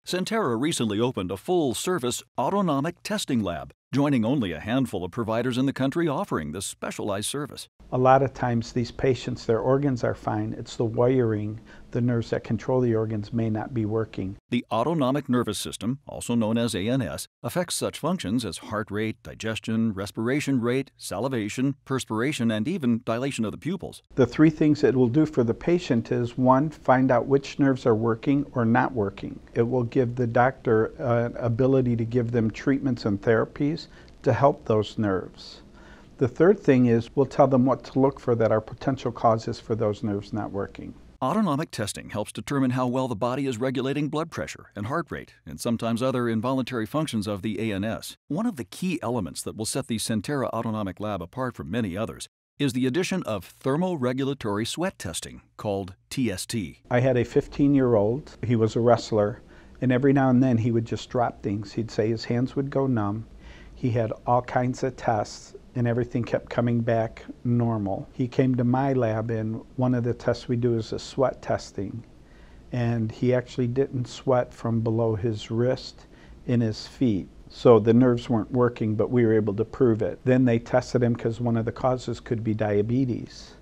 Sentara recently opened a full-service autonomic testing lab, joining only a handful of providers in the country offering this specialized service. A lot of times these patients, their organs are fine. It's the wiring, the nerves that control the organs may not be working. The autonomic nervous system, also known as ANS, affects such functions as heart rate, digestion, respiration rate, salivation, perspiration, and even dilation of the pupils. The three things it will do for the patient is, one, find out which nerves are working or not working. It will give the doctor an ability to give them treatments and therapies to help those nerves. The third thing is we'll tell them what to look for that are potential causes for those nerves not working. Autonomic testing helps determine how well the body is regulating blood pressure and heart rate, and sometimes other involuntary functions of the ANS. One of the key elements that will set the Sentara Autonomic Lab apart from many others is the addition of thermoregulatory sweat testing, called TST. I had a 15-year-old. He was a wrestler, and every now and then he would just drop things. He'd say his hands would go numb. He had all kinds of tests, and everything kept coming back normal. He came to my lab, and one of the tests we do is a sweat testing. And he actually didn't sweat from below his wrist in his feet. So the nerves weren't working, but we were able to prove it. Then they tested him because one of the causes could be diabetes.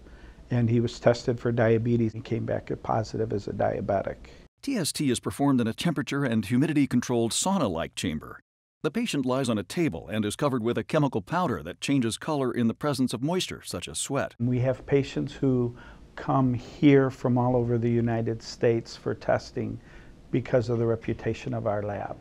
And he was tested for diabetes and came back positive as a diabetic. TST is performed in a temperature and humidity-controlled sauna-like chamber. The patient lies on a table and is covered with a chemical powder that changes color in the presence of moisture, such as sweat. We have patients who come here from all over the United States for testing because of the reputation of our lab.